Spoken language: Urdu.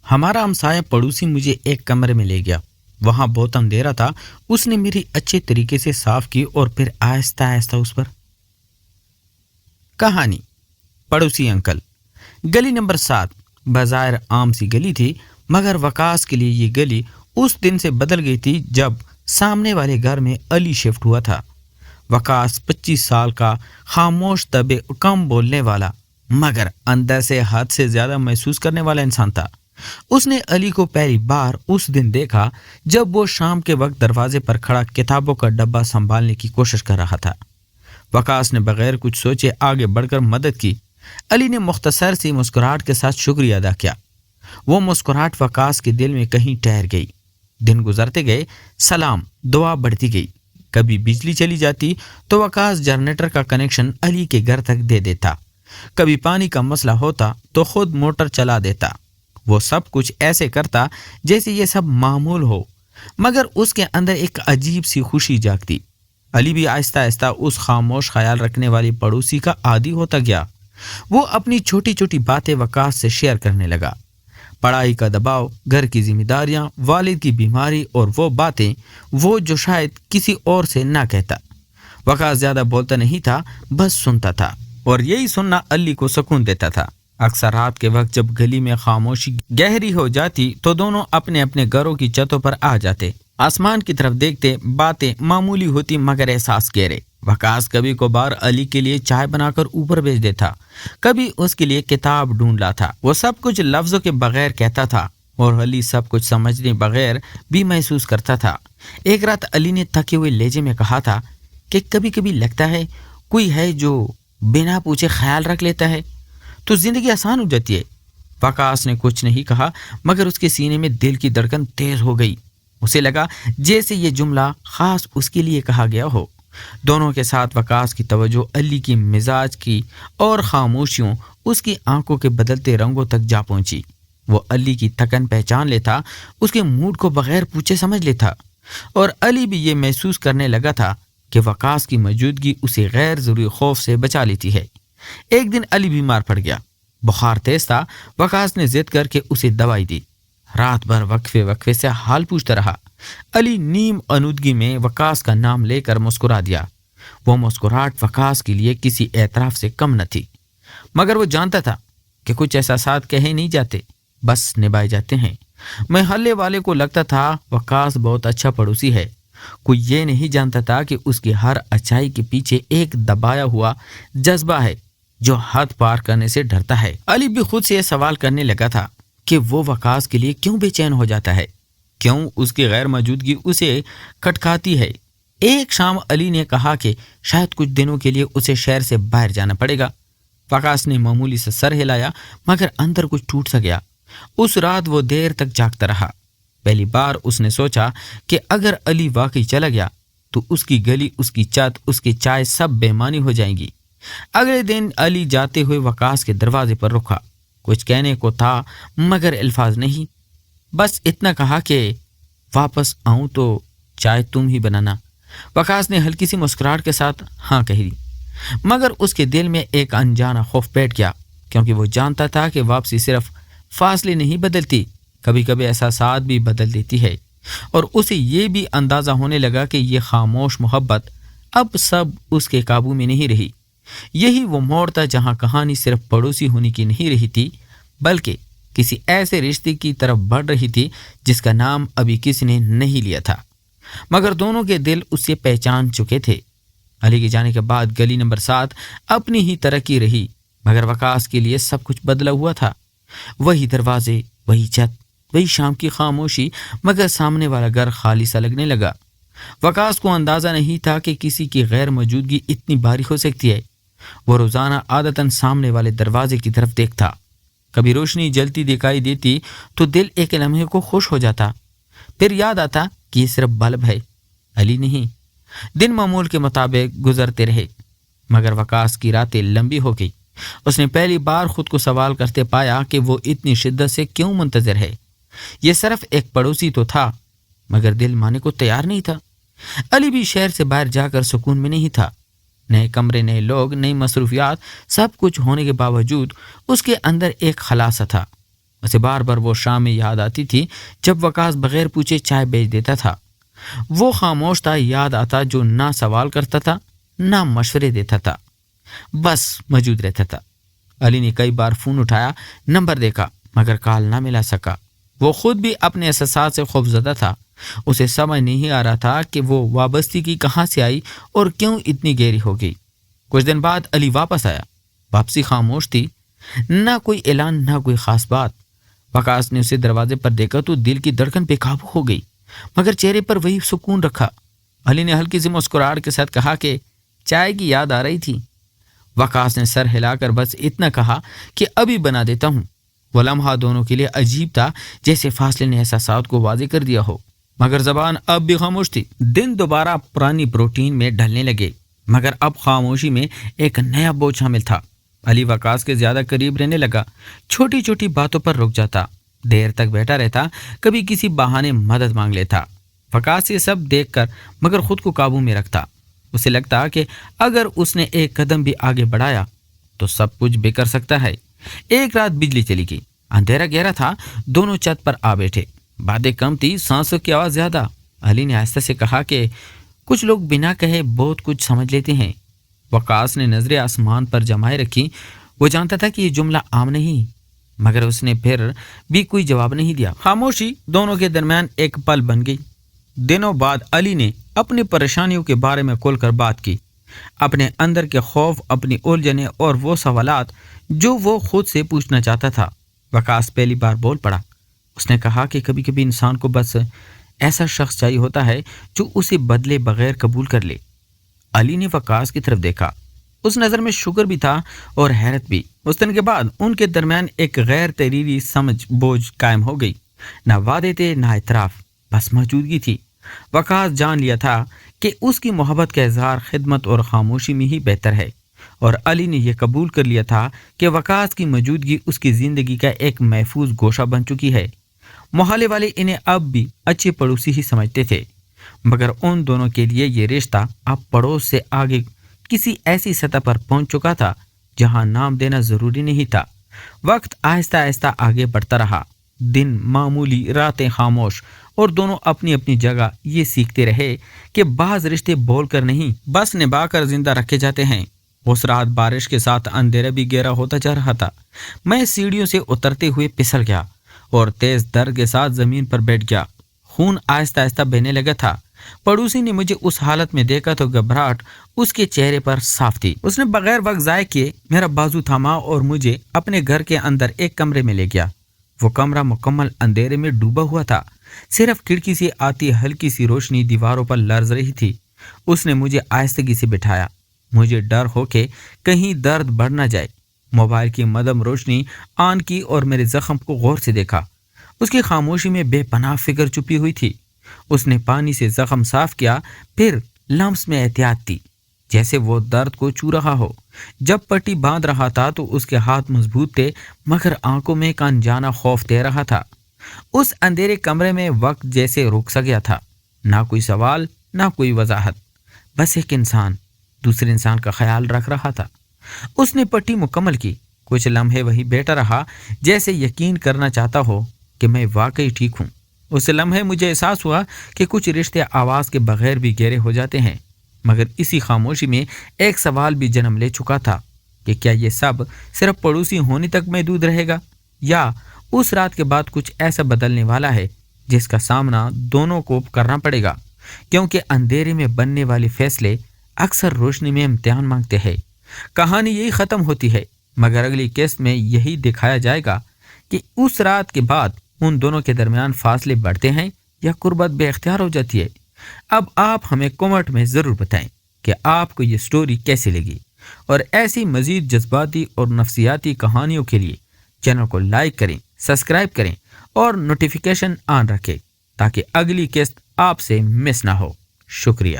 ہمارا ہمسایہ پڑوسی مجھے ایک کمرے میں لے گیا. وہاں بہت اندھیرا تھا. اس نے میری اچھے طریقے سے صاف کی اور پھر آہستہ آہستہ اس پر. کہانی پڑوسی انکل. گلی نمبر 7 بظاہر عام سی گلی تھی، مگر وقاص کے لیے یہ گلی اس دن سے بدل گئی تھی جب سامنے والے گھر میں علی شفٹ ہوا تھا. وقاص 25 سال کا، خاموش طبع، کم بولنے والا، مگر اندر سے حد سے زیادہ محسوس کرنے والا انسان تھا. اس نے علی کو پہلی بار اس دن دیکھا جب وہ شام کے وقت دروازے پر کھڑا کتابوں کا ڈبہ سنبھالنے کی کوشش کر رہا تھا. وقاص نے بغیر کچھ سوچے آگے بڑھ کر مدد کی. علی نے مختصر سی مسکراہٹ کے ساتھ شکریہ ادا کیا. وہ مسکراہٹ وقاص کے دل میں کہیں ٹھہر گئی. دن گزرتے گئے، سلام دعا بڑھتی گئی. کبھی بجلی چلی جاتی تو وقاص جنریٹر کا کنیکشن علی کے گھر تک دے دیتا. کبھی پانی کا مسئلہ ہوتا تو خود موٹر چلا دیتا. وہ سب کچھ ایسے کرتا جیسے یہ سب معمول ہو، مگر اس کے اندر ایک عجیب سی خوشی جاگتی. علی بھی آہستہ آہستہ اس خاموش خیال رکھنے والی پڑوسی کا عادی ہوتا گیا. وہ اپنی چھوٹی چھوٹی باتیں وقاص سے شیئر کرنے لگا. پڑھائی کا دباؤ، گھر کی ذمہ داریاں، والد کی بیماری اور وہ باتیں وہ جو شاید کسی اور سے نہ کہتا. وقاص زیادہ بولتا نہیں تھا، بس سنتا تھا، اور یہی سننا علی کو سکون دیتا تھا. اکثر رات کے وقت جب گلی میں خاموشی گہری ہو جاتی تو دونوں اپنے اپنے گھروں کی چھتوں پر آ جاتے. آسمان کی طرف دیکھتے. باتیں معمولی ہوتی مگر احساس گہرے. وقاص کبھی کبھار علی کے لیے چائے بنا کر اوپر بھیج دیتا، کبھی اس کے لیے کتاب ڈھونڈ لاتا. وہ سب کچھ لفظوں کے بغیر کہتا تھا اور علی سب کچھ سمجھنے بغیر بھی محسوس کرتا تھا. ایک رات علی نے تھکے ہوئے لہجے میں کہا تھا کہ کبھی کبھی لگتا ہے کوئی ہے جو بنا پوچھے خیال رکھ لیتا ہے تو زندگی آسان ہو جاتی ہے. وقاص نے کچھ نہیں کہا مگر اس کے سینے میں دل کی دھڑکن تیز ہو گئی. اسے لگا جیسے یہ جملہ خاص اس کے لیے کہا گیا ہو. دونوں کے ساتھ وقاص کی توجہ علی کی مزاج کی اور خاموشیوں اس کی آنکھوں کے بدلتے رنگوں تک جا پہنچی. وہ علی کی تھکن پہچان لیتا، اس کے موڈ کو بغیر پوچھے سمجھ لیتا، اور علی بھی یہ محسوس کرنے لگا تھا کہ وقاص کی موجودگی اسے غیر ضروری خوف سے بچا لیتی ہے. ایک دن علی بیمار پڑ گیا. بخار تیز تھا. وقاص نے ضد کر کے اسے دوائی دی. رات بھر وقفے سے حال پوچھتا رہا. علی نیم انودگی میں وقاص کا نام لے کر مسکرا دیا. وہ مسکراہٹ وقاص کے لیے کسی اعتراف سے کم نہ تھی، مگر وہ جانتا تھا کہ کچھ احساسات کہے نہیں جاتے، بس نبھائے جاتے ہیں. محلے والے کو لگتا تھا وقاص بہت اچھا پڑوسی ہے. کوئی یہ نہیں جانتا تھا کہ اس کی ہر اچھائی کے پیچھے ایک دبایا ہوا جذبہ ہے جو حد پار کرنے سے ڈرتا ہے. علی بھی خود سے یہ سوال کرنے لگا تھا کہ وہ وقاص کے لیے کیوں بے چین ہو جاتا ہے، کیوں اس کی غیر موجودگی اسے کھٹکاتی ہے. ایک شام علی نے کہا کہ شاید کچھ دنوں کے لیے اسے شہر سے باہر جانا پڑے گا. وقاص نے معمولی سے سر ہلایا مگر اندر کچھ ٹوٹ سا گیا. اس رات وہ دیر تک جاگتا رہا. پہلی بار اس نے سوچا کہ اگر علی واقعی چلا گیا تو اس کی گلی، اس کی چھت، اس کی چائے سب بے معنی ہو جائیں گی. اگلے دن علی جاتے ہوئے وقاص کے دروازے پر رکا. کچھ کہنے کو تھا مگر الفاظ نہیں. بس اتنا کہا کہ واپس آؤں تو چائے تم ہی بنانا. وقاص نے ہلکی سی مسکراہٹ کے ساتھ ہاں کہی، مگر اس کے دل میں ایک انجانا خوف بیٹھ گیا، کیونکہ وہ جانتا تھا کہ واپسی صرف فاصلے نہیں بدلتی، کبھی کبھی احساسات بھی بدل دیتی ہے. اور اسے یہ بھی اندازہ ہونے لگا کہ یہ خاموش محبت اب سب اس کے قابو میں نہیں رہی. یہی وہ موڑ تھا جہاں کہانی صرف پڑوسی ہونے کی نہیں رہی تھی، بلکہ کسی ایسے رشتے کی طرف بڑھ رہی تھی جس کا نام ابھی کسی نے نہیں لیا تھا، مگر دونوں کے دل اسے پہچان چکے تھے. علی کے جانے کے بعد گلی نمبر 7 اپنی ہی ترقی رہی، مگر وقاص کے لیے سب کچھ بدلا ہوا تھا. وہی دروازے، وہی چھت، وہی شام کی خاموشی، مگر سامنے والا گھر خالی سا لگنے لگا. وقاص کو اندازہ نہیں تھا کہ کسی کی غیر موجودگی اتنی بھاری ہو سکتی ہے. وہ روزانہ عادتاً سامنے والے دروازے کی طرف دیکھتا. کبھی روشنی جلتی دکھائی دیتی تو دل ایک لمحے کو خوش ہو جاتا، پھر یاد آتا کہ یہ صرف بلب ہے، علی نہیں. دن معمول کے مطابق گزرتے رہے، مگر وقاص کی راتیں لمبی ہو گئی. اس نے پہلی بار خود کو سوال کرتے پایا کہ وہ اتنی شدت سے کیوں منتظر ہے. یہ صرف ایک پڑوسی تو تھا، مگر دل ماننے کو تیار نہیں تھا. علی بھی شہر سے باہر جا کر سکون میں نہیں تھا. نئے کمرے، نئے لوگ، نئی مصروفیات، سب کچھ ہونے کے باوجود اس کے اندر ایک خلاصہ تھا. اسے بار بار وہ شامیں یاد آتی تھی جب وقاص بغیر پوچھے چائے بیچ دیتا تھا۔ وہ خاموش تھا، یاد آتا جو نہ سوال کرتا تھا نہ مشورے دیتا تھا، بس موجود رہتا تھا۔ علی نے کئی بار فون اٹھایا، نمبر دیکھا، مگر کال نہ ملا سکا۔ وہ خود بھی اپنے احساسات سے خوفزدہ تھا۔ اسے سمجھ نہیں آ رہا تھا کہ وہ وابستگی کہاں سے آئی اور کیوں اتنی گہری ہو گئی۔ کچھ دن بعد علی واپس آیا۔ واپسی خاموش تھی، نہ کوئی اعلان نہ کوئی خاص بات۔ وقاص نے اسے دروازے پر دیکھا تو دل کی دھڑکن بے قابو ہو گئی، مگر چہرے پر وہی سکون رکھا۔ علی نے ہلکی سی مسکراہٹ کے ساتھ کہا کہ چائے کی یاد آ رہی تھی۔ وقاص نے سر ہلا کر بس اتنا کہا کہ ابھی بنا دیتا ہوں۔ وہ لمحہ دونوں کے لیے عجیب تھا، جیسے فاصلے نے احساسات کو واضح کر دیا ہو، مگر زبان اب بھی خاموش تھی۔ دن دوبارہ پرانی روٹین میں ڈھلنے لگے، مگر اب خاموشی میں ایک نیا بوجھ شامل تھا۔ علی وقاص کے زیادہ قریب رہنے لگا، چھوٹی چھوٹی باتوں پر رک جاتا، دیر تک بیٹھا رہتا، کبھی کسی بہانے مدد مانگ لیتا۔ وقاص یہ سب دیکھ کر مگر خود کو قابو میں رکھتا۔ اسے لگتا کہ اگر اس نے ایک قدم بھی آگے بڑھایا تو سب کچھ بکھر سکتا ہے۔ ایک رات بجلی چلی گئی، اندھیرا گہرا تھا، دونوں چھت پر آ بیٹھے۔ باتیں کم تھی، سانسوں کی آواز زیادہ۔ علی نے آہستہ سے کہا کہ کچھ لوگ بنا کہے بہت کچھ سمجھ لیتے ہیں۔ وقاص نے نظریں آسمان پر جمائے رکھی۔ وہ جانتا تھا کہ یہ جملہ عام نہیں، مگر اس نے پھر بھی کوئی جواب نہیں دیا۔ خاموشی دونوں کے درمیان ایک پل بن گئی۔ دنوں بعد علی نے اپنی پریشانیوں کے بارے میں کھول کر بات کی، اپنے اندر کے خوف، اپنی الجھنیں اور وہ سوالات جو وہ خود سے پوچھنا چاہتا تھا۔ وقاص پہلی بار بول پڑا۔ اس نے کہا کہ کبھی کبھی انسان کو بس ایسا شخص چاہیے ہوتا ہے جو اسے بدلے بغیر قبول کر لے۔ علی نے وقاص کی طرف دیکھا، اس نظر میں شکر بھی تھا اور حیرت بھی۔ اس دن کے بعد ان کے درمیان ایک غیر تحریری سمجھ بوجھ قائم ہو گئی، نہ وعدے تھے نہ اعتراف، بس موجودگی تھی۔ وقاص جان لیا تھا کہ اس کی محبت کا اظہار خدمت اور خاموشی میں ہی بہتر ہے، اور علی نے یہ قبول کر لیا تھا کہ وقاص کی موجودگی اس کی زندگی کا ایک محفوظ گوشہ بن چکی ہے۔ محلے والے انہیں اب بھی اچھے پڑوسی ہی سمجھتے تھے، مگر ان دونوں کے لیے یہ رشتہ اب پڑوس سے آگے کسی ایسی سطح پر پہنچ چکا تھا جہاں نام دینا ضروری نہیں تھا۔ وقت آہستہ آہستہ آگے بڑھتا رہا، دن معمولی، راتیں خاموش، اور دونوں اپنی اپنی جگہ یہ سیکھتے رہے کہ بعض رشتے بول کر نہیں بس نبھا کر زندہ رکھے جاتے ہیں۔ اس رات بارش کے ساتھ اندھیرا بھی گہرا ہوتا جا رہا تھا۔ میں سیڑھیوں سے اترتے ہوئے پھسل گیا اور تیز درد کے ساتھ زمین پر بیٹھ گیا۔ خون آہستہ آہستہ بہنے لگا تھا۔ پڑوسی نے مجھے اس حالت میں دیکھا تو گھبراہٹ اس کے چہرے پر صاف تھی۔ اس نے بغیر وقت ضائع کیے میرا بازو تھاما اور مجھے اپنے گھر کے اندر ایک کمرے میں لے گیا۔ وہ کمرہ مکمل اندھیرے میں ڈوبا ہوا تھا، صرف کھڑکی سے آتی ہلکی سی روشنی دیواروں پر لرز رہی تھی۔ اس نے مجھے آہستگی سے بٹھایا، مجھے ڈر ہو کہ کہیں درد بڑھ نہ جائے۔ موبائل کی مدھم روشنی آن کی اور میرے زخم کو غور سے دیکھا۔ اس کی خاموشی میں بے پناہ فکر چھپی ہوئی تھی۔ اس نے پانی سے زخم صاف کیا، پھر لمس میں احتیاط دی جیسے وہ درد کو چھو رہا ہو۔ جب پٹی باندھ رہا تھا تو اس کے ہاتھ مضبوط تھے، مگر آنکھوں میں ایک انجانا خوف دے رہا تھا۔ اس اندھیرے کمرے میں وقت جیسے رک سا گیا تھا، نہ کوئی سوال نہ کوئی وضاحت، بس ایک انسان دوسرے انسان کا خیال رکھ رہا تھا۔ اس نے پٹی مکمل کی، کچھ لمحے وہی بیٹھا رہا جیسے یقین کرنا چاہتا ہو کہ میں واقعی ٹھیک ہوں۔ اس لمحے مجھے احساس ہوا کہ کچھ رشتے آواز کے بغیر بھی گہرے ہو جاتے ہیں، مگر اسی خاموشی میں ایک سوال بھی جنم لے چکا تھا کہ کیا یہ سب صرف پڑوسی ہونے تک محدود رہے گا، یا اس رات کے بعد کچھ ایسا بدلنے والا ہے جس کا سامنا دونوں کو کرنا پڑے گا، کیونکہ اندھیرے میں بننے والے فیصلے اکثر روشنی میں امتحان مانگتے ہیں۔ کہانی یہی ختم ہوتی ہے، مگر اگلی قسط میں یہی دکھایا جائے گا کہ اس رات کے بعد ان دونوں کے درمیان فاصلے بڑھتے ہیں یا قربت بے اختیار ہو جاتی ہے۔ اب آپ ہمیں کمنٹ میں ضرور بتائیں کہ آپ کو یہ سٹوری کیسی لگی، اور ایسی مزید جذباتی اور نفسیاتی کہانیوں کے لیے چینل کو لائک کریں، سبسکرائب کریں اور نوٹیفیکیشن آن رکھیں تاکہ اگلی قسط آپ سے مس نہ ہو۔ شکریہ۔